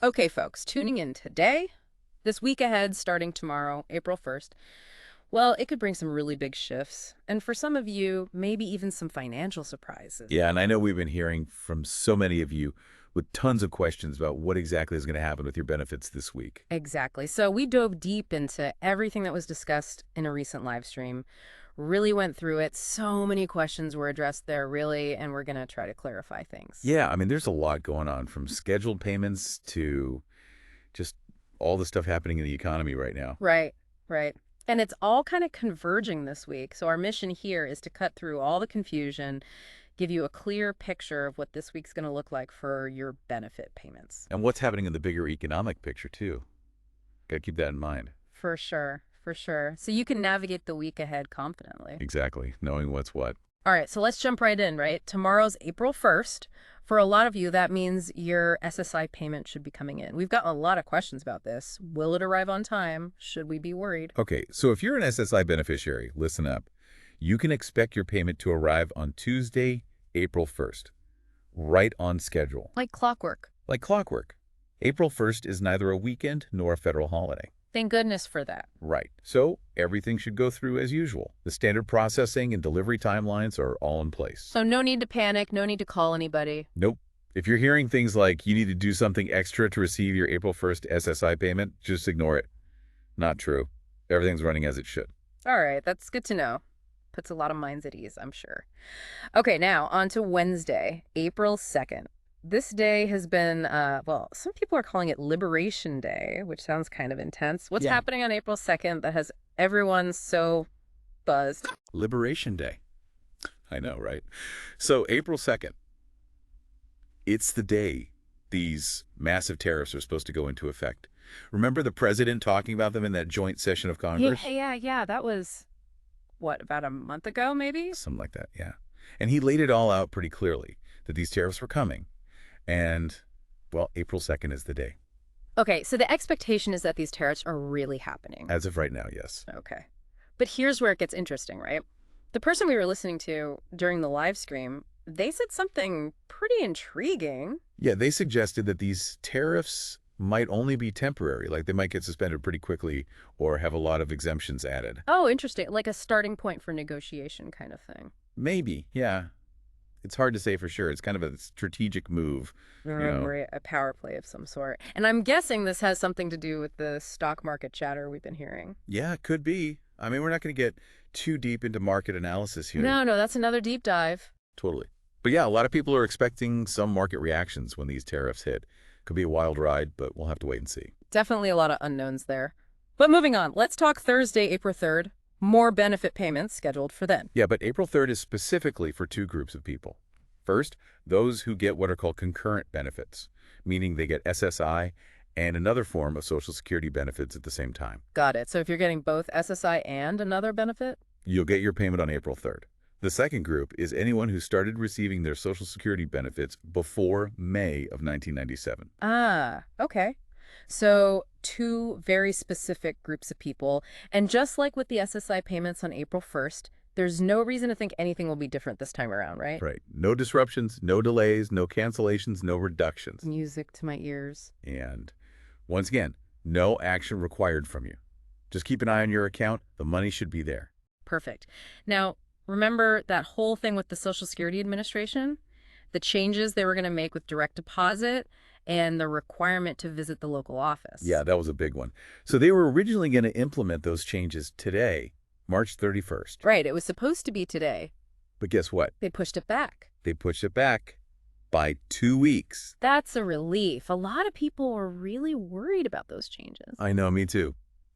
Okay, folks, tuning in today, this week ahead, starting tomorrow, April 1st, well, it could bring some really big shifts. And for some of you, maybe even some financial surprises. Yeah, and I know we've been hearing from so many of you with tons of questions about what exactly is going to happen with your benefits this week. Exactly. So we dove deep into everything that was discussed in a recent live stream, really went through it. So many questions were addressed there, really, and we're going to try to clarify things. Yeah, I mean, there's a lot going on from scheduled payments to just all the stuff happening in the economy right now. Right, right. And it's all kind of converging this week. So our mission here is to cut through all the confusion, give you a clear picture of what this week's going to look like for your benefit payments. And what's happening in the bigger economic picture, too. Got to keep that in mind. For sure, for sure. So you can navigate the week ahead confidently. Exactly, knowing what's what. All right, so let's jump right in, right? Tomorrow's April 1st. For a lot of you, that means your SSI payment should be coming in. We've gotten a lot of questions about this. Will it arrive on time? Should we be worried? Okay, so if you're an SSI beneficiary, listen up. You can expect your payment to arrive on Tuesday, April 1st, right on schedule. Like clockwork. Like clockwork. April 1st is neither a weekend nor a federal holiday. Thank goodness for that. Right. So everything should go through as usual. The standard processing and delivery timelines are all in place. So no need to panic, no need to call anybody. Nope. If you're hearing things like you need to do something extra to receive your April 1st SSI payment, just ignore it. Not true. Everything's running as it should. All right, that's good to know. Puts a lot of minds at ease, I'm sure. Okay, now on to Wednesday, April 2nd. This day has been, well, some people are calling it Liberation Day, which sounds kind of intense. What's Yeah. happening on April 2nd that has everyone so buzzed? Liberation Day. I know, right? So April 2nd, it's the day these massive tariffs are supposed to go into effect. Remember the president talking about them in that joint session of Congress? Yeah. That was, what, about a month ago, maybe? Something like that, yeah. And he laid it all out pretty clearly, that these tariffs were coming. And, well, April 2nd is the day. Okay, so the expectation is that these tariffs are really happening. As of right now, yes. Okay. But here's where it gets interesting, right? The person we were listening to during the live stream, they said something pretty intriguing. Yeah, they suggested that these tariffs might only be temporary, like they might get suspended pretty quickly or have a lot of exemptions added. Oh, interesting. Like a starting point for negotiation kind of thing. Maybe, yeah. It's hard to say for sure. It's kind of a strategic move. Right, a power play of some sort. And I'm guessing this has something to do with the stock market chatter we've been hearing. Yeah, it could be. I mean, we're not going to get too deep into market analysis here. No, that's another deep dive. Totally. But yeah, a lot of people are expecting some market reactions when these tariffs hit. Could be a wild ride, but we'll have to wait and see. Definitely a lot of unknowns there. But moving on, let's talk Thursday, April 3rd. More benefit payments scheduled for then. Yeah, but April 3rd is specifically for two groups of people. First, those who get what are called concurrent benefits, meaning they get SSI and another form of Social Security benefits at the same time. Got it. So if you're getting both SSI and another benefit? You'll get your payment on April 3rd. The second group is anyone who started receiving their Social Security benefits before May of 1997. Ah, okay. So two very specific groups of people. And just like with the SSI payments on April 1st, there's no reason to think anything will be different this time around, right? Right. No disruptions, no delays, no cancellations, no reductions. Music to my ears. And once again, no action required from you. Just keep an eye on your account. The money should be there. Perfect. Now, remember that whole thing with the Social Security Administration? The changes they were going to make with direct deposit and the requirement to visit the local office. Yeah, that was a big one. So they were originally going to implement those changes today, March 31st. Right. It was supposed to be today. But guess what? They pushed it back. They pushed it back by 2 weeks. That's a relief. A lot of people were really worried about those changes. I know, me too.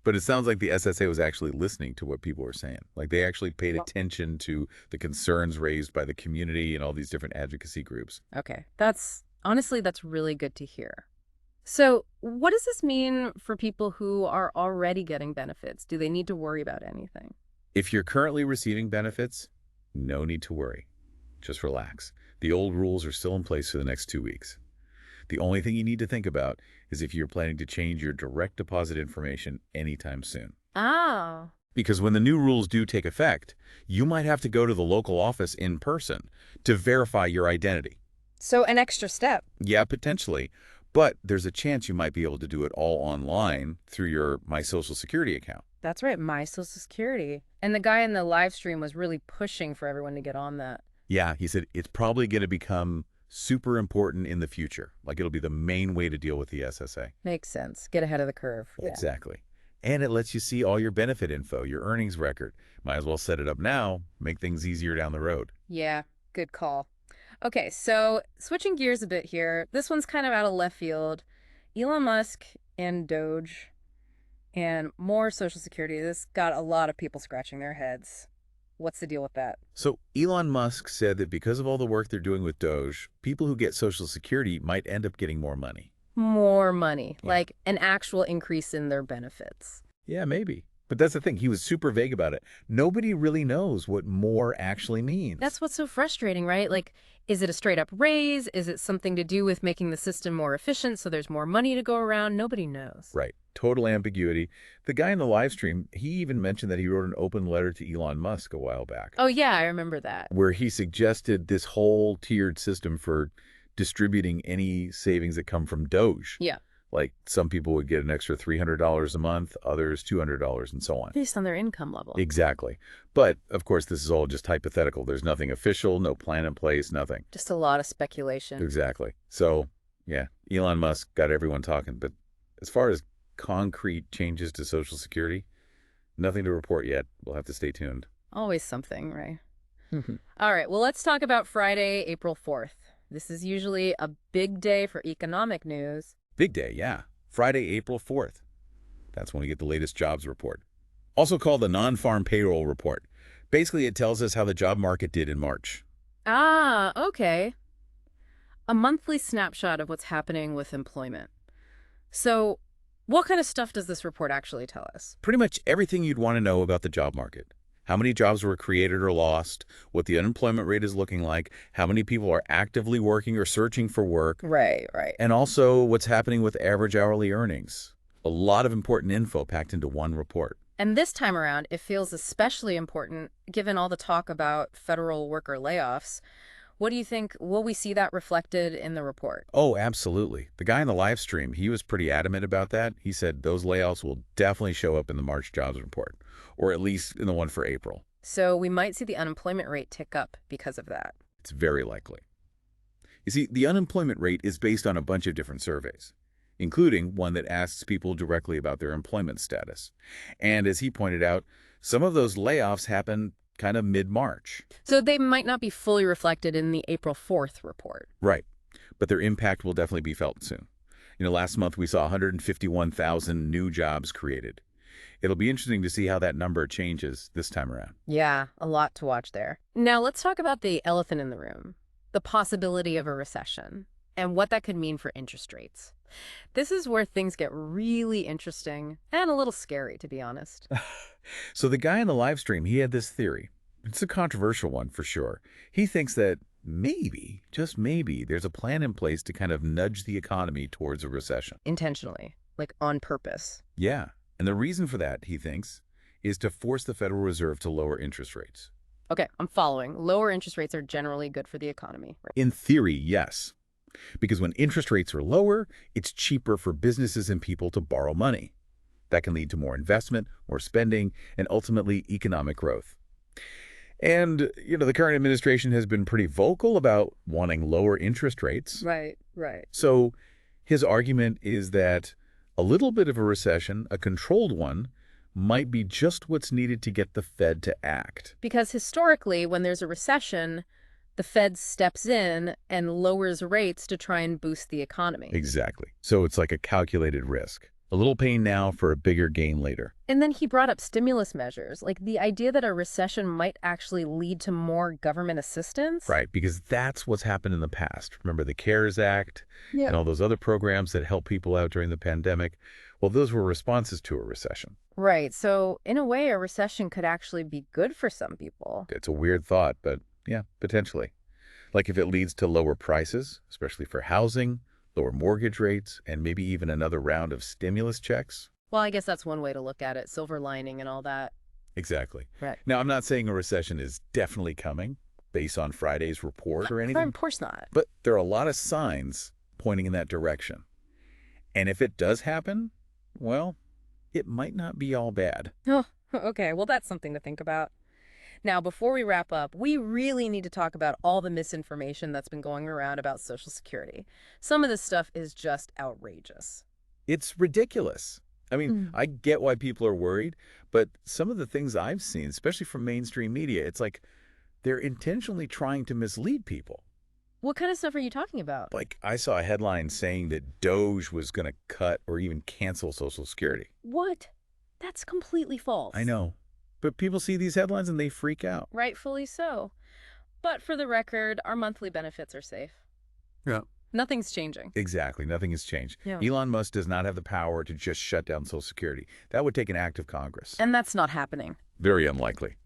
But it sounds like the SSA was actually listening to what people were saying. Like they actually paid attention to the concerns raised by the community and all these different advocacy groups. Okay. Honestly, that's really good to hear. So what does this mean for people who are already getting benefits? Do they need to worry about anything? If you're currently receiving benefits, no need to worry. Just relax. The old rules are still in place for the next 2 weeks. The only thing you need to think about is if you're planning to change your direct deposit information anytime soon. Oh. Because when the new rules do take effect, you might have to go to the local office in person to verify your identity. So an extra step. Yeah, potentially. But there's a chance you might be able to do it all online through your My Social Security account. That's right, my Social Security. And the guy in the live stream was really pushing for everyone to get on that. Yeah, he said it's probably going to become super important in the future. Like it'll be the main way to deal with the SSA. Makes sense. Get ahead of the curve. Yeah. Exactly. And it lets you see all your benefit info, your earnings record. Might as well set it up now, make things easier down the road. Yeah, good call. Okay, so switching gears a bit here. This one's kind of out of left field. Elon Musk and Doge and more Social Security. This got a lot of people scratching their heads. What's the deal with that? So Elon Musk said that because of all the work they're doing with Doge, people who get Social Security might end up getting more money. More money, Yeah. like an actual increase in their benefits. Yeah, maybe. But that's the thing. He was super vague about it. Nobody really knows what more actually means. That's what's so frustrating, right? Like, is it a straight up raise? Is it something to do with making the system more efficient so there's more money to go around? Nobody knows. Right. Total ambiguity. The guy in the live stream, he even mentioned that he wrote an open letter to Elon Musk a while back, Oh, yeah, I remember that. where he suggested this whole tiered system for distributing any savings that come from Doge. Yeah. Like some people would get an extra $300 a month, others $200, and so on. Based on their income level. Exactly. But, of course, this is all just hypothetical. There's nothing official, no plan in place, nothing. Just a lot of speculation. Exactly. So, yeah, Elon Musk got everyone talking. But as far as concrete changes to Social Security, nothing to report yet. We'll have to stay tuned. Always something, right? All right, well, let's talk about Friday, April 4th. This is usually a big day for economic news. Big day, yeah. Friday, April 4th. That's when we get the latest jobs report. Also called the non-farm payroll report. Basically, it tells us how the job market did in March. Ah, okay. A monthly snapshot of what's happening with employment. So, what kind of stuff does this report actually tell us? Pretty much everything you'd want to know about the job market. How many jobs were created or lost, what the unemployment rate is looking like, how many people are actively working or searching for work, Right. and also what's happening with average hourly earnings. A lot of important info packed into one report. And this time around, it feels especially important given all the talk about federal worker layoffs. What do you think? Will we see that reflected in the report? Oh, absolutely. The guy in the live stream, he was pretty adamant about that. He said those layoffs will definitely show up in the March jobs report, or at least in the one for April. So we might see the unemployment rate tick up because of that. It's very likely. You see, the unemployment rate is based on a bunch of different surveys, including one that asks people directly about their employment status. And as he pointed out, some of those layoffs happen kind of mid-March. So they might not be fully reflected in the April 4th report. Right. But their impact will definitely be felt soon. Last month we saw 151,000 new jobs created. It'll be interesting to see how that number changes this time around. Yeah, a lot to watch there. Now let's talk about the elephant in the room, the possibility of a recession, and what that could mean for interest rates. This is where things get really interesting and a little scary, to be honest. So the guy in the live stream, he had this theory. It's a controversial one for sure. He thinks that maybe, just maybe, there's a plan in place to kind of nudge the economy towards a recession. Intentionally, like on purpose. Yeah. And the reason for that, he thinks, is to force the Federal Reserve to lower interest rates. Okay, I'm following. Lower interest rates are generally good for the economy. Right? In theory, yes. Because when interest rates are lower, it's cheaper for businesses and people to borrow money. That can lead to more investment, more spending, and ultimately economic growth. And, the current administration has been pretty vocal about wanting lower interest rates. Right. So his argument is that a little bit of a recession, a controlled one, might be just what's needed to get the Fed to act. Because historically, when there's a recession, the Fed steps in and lowers rates to try and boost the economy. Exactly. So it's like a calculated risk. A little pain now for a bigger gain later. And then he brought up stimulus measures, like the idea that a recession might actually lead to more government assistance. Right, because that's what's happened in the past. Remember the CARES Act Yeah. and all those other programs that help people out during the pandemic? Well, those were responses to a recession. Right. So in a way, a recession could actually be good for some people. It's a weird thought, but yeah, potentially. Like if it leads to lower prices, especially for housing, lower mortgage rates, and maybe even another round of stimulus checks. Well, I guess that's one way to look at it, silver lining and all that. Exactly. Right. Now, I'm not saying a recession is definitely coming based on Friday's report or anything, Of course not. but there are a lot of signs pointing in that direction. And if it does happen, well, it might not be all bad. Oh, okay. Well, that's something to think about. Now, before we wrap up, we really need to talk about all the misinformation that's been going around about Social Security. Some of this stuff is just outrageous. It's ridiculous. I mean, Mm. I get why people are worried, but some of the things I've seen, especially from mainstream media, it's like they're intentionally trying to mislead people. What kind of stuff are you talking about? Like, I saw a headline saying that Doge was going to cut or even cancel Social Security. What? That's completely I false. know, but people see these headlines and they freak out. Rightfully so. But for the record, our monthly benefits are safe. Yeah. Nothing's changing. Exactly. Nothing has changed. Yeah. Elon Musk does not have the power to just shut down Social Security. That would take an act of Congress. And that's not happening. Very unlikely.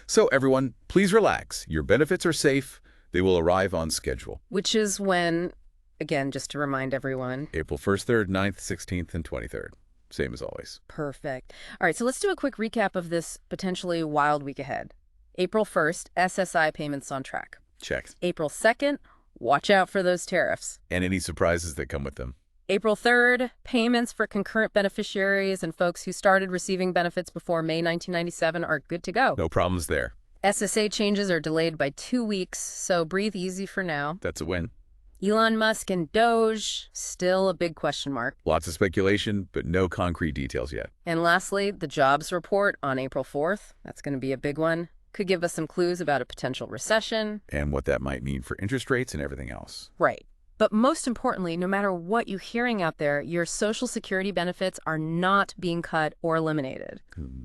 So, everyone, please relax. Your benefits are safe. They will arrive on schedule. Which is when, again, just to remind everyone. April 1st, 3rd, 9th, 16th, and 23rd. Same as always. Perfect. All right, so let's do a quick recap of this potentially wild week ahead. April 1st, SSI payments on track. Check. April 2nd, watch out for those tariffs. And any surprises that come with them. April 3rd, payments for concurrent beneficiaries and folks who started receiving benefits before May 1997 are good to go. No problems there. SSA changes are delayed by 2 weeks, so breathe easy for now. That's a win. Elon Musk and Doge, still a big question mark. Lots of speculation, but no concrete details yet. And lastly, the jobs report on April 4th. That's going to be a big one. Could give us some clues about a potential recession. And what that might mean for interest rates and everything else. Right. But most importantly, no matter what you're hearing out there, your Social Security benefits are not being cut or eliminated.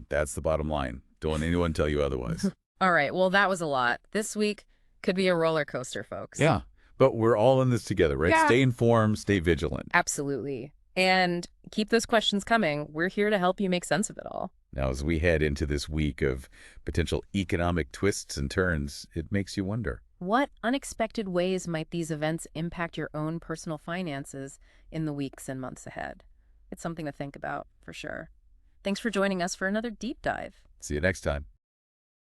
That's the bottom line. Don't let anyone tell you otherwise. All right, well, that was a lot. This week could be a roller coaster, folks. Yeah, but we're all in this together, right? Yeah. Stay informed, stay vigilant. Absolutely. And keep those questions coming. We're here to help you make sense of it all. Now, as we head into this week of potential economic twists and turns, it makes you wonder. What unexpected ways might these events impact your own personal finances in the weeks and months ahead? It's something to think about, for sure. Thanks for joining us for another deep dive. See you next time.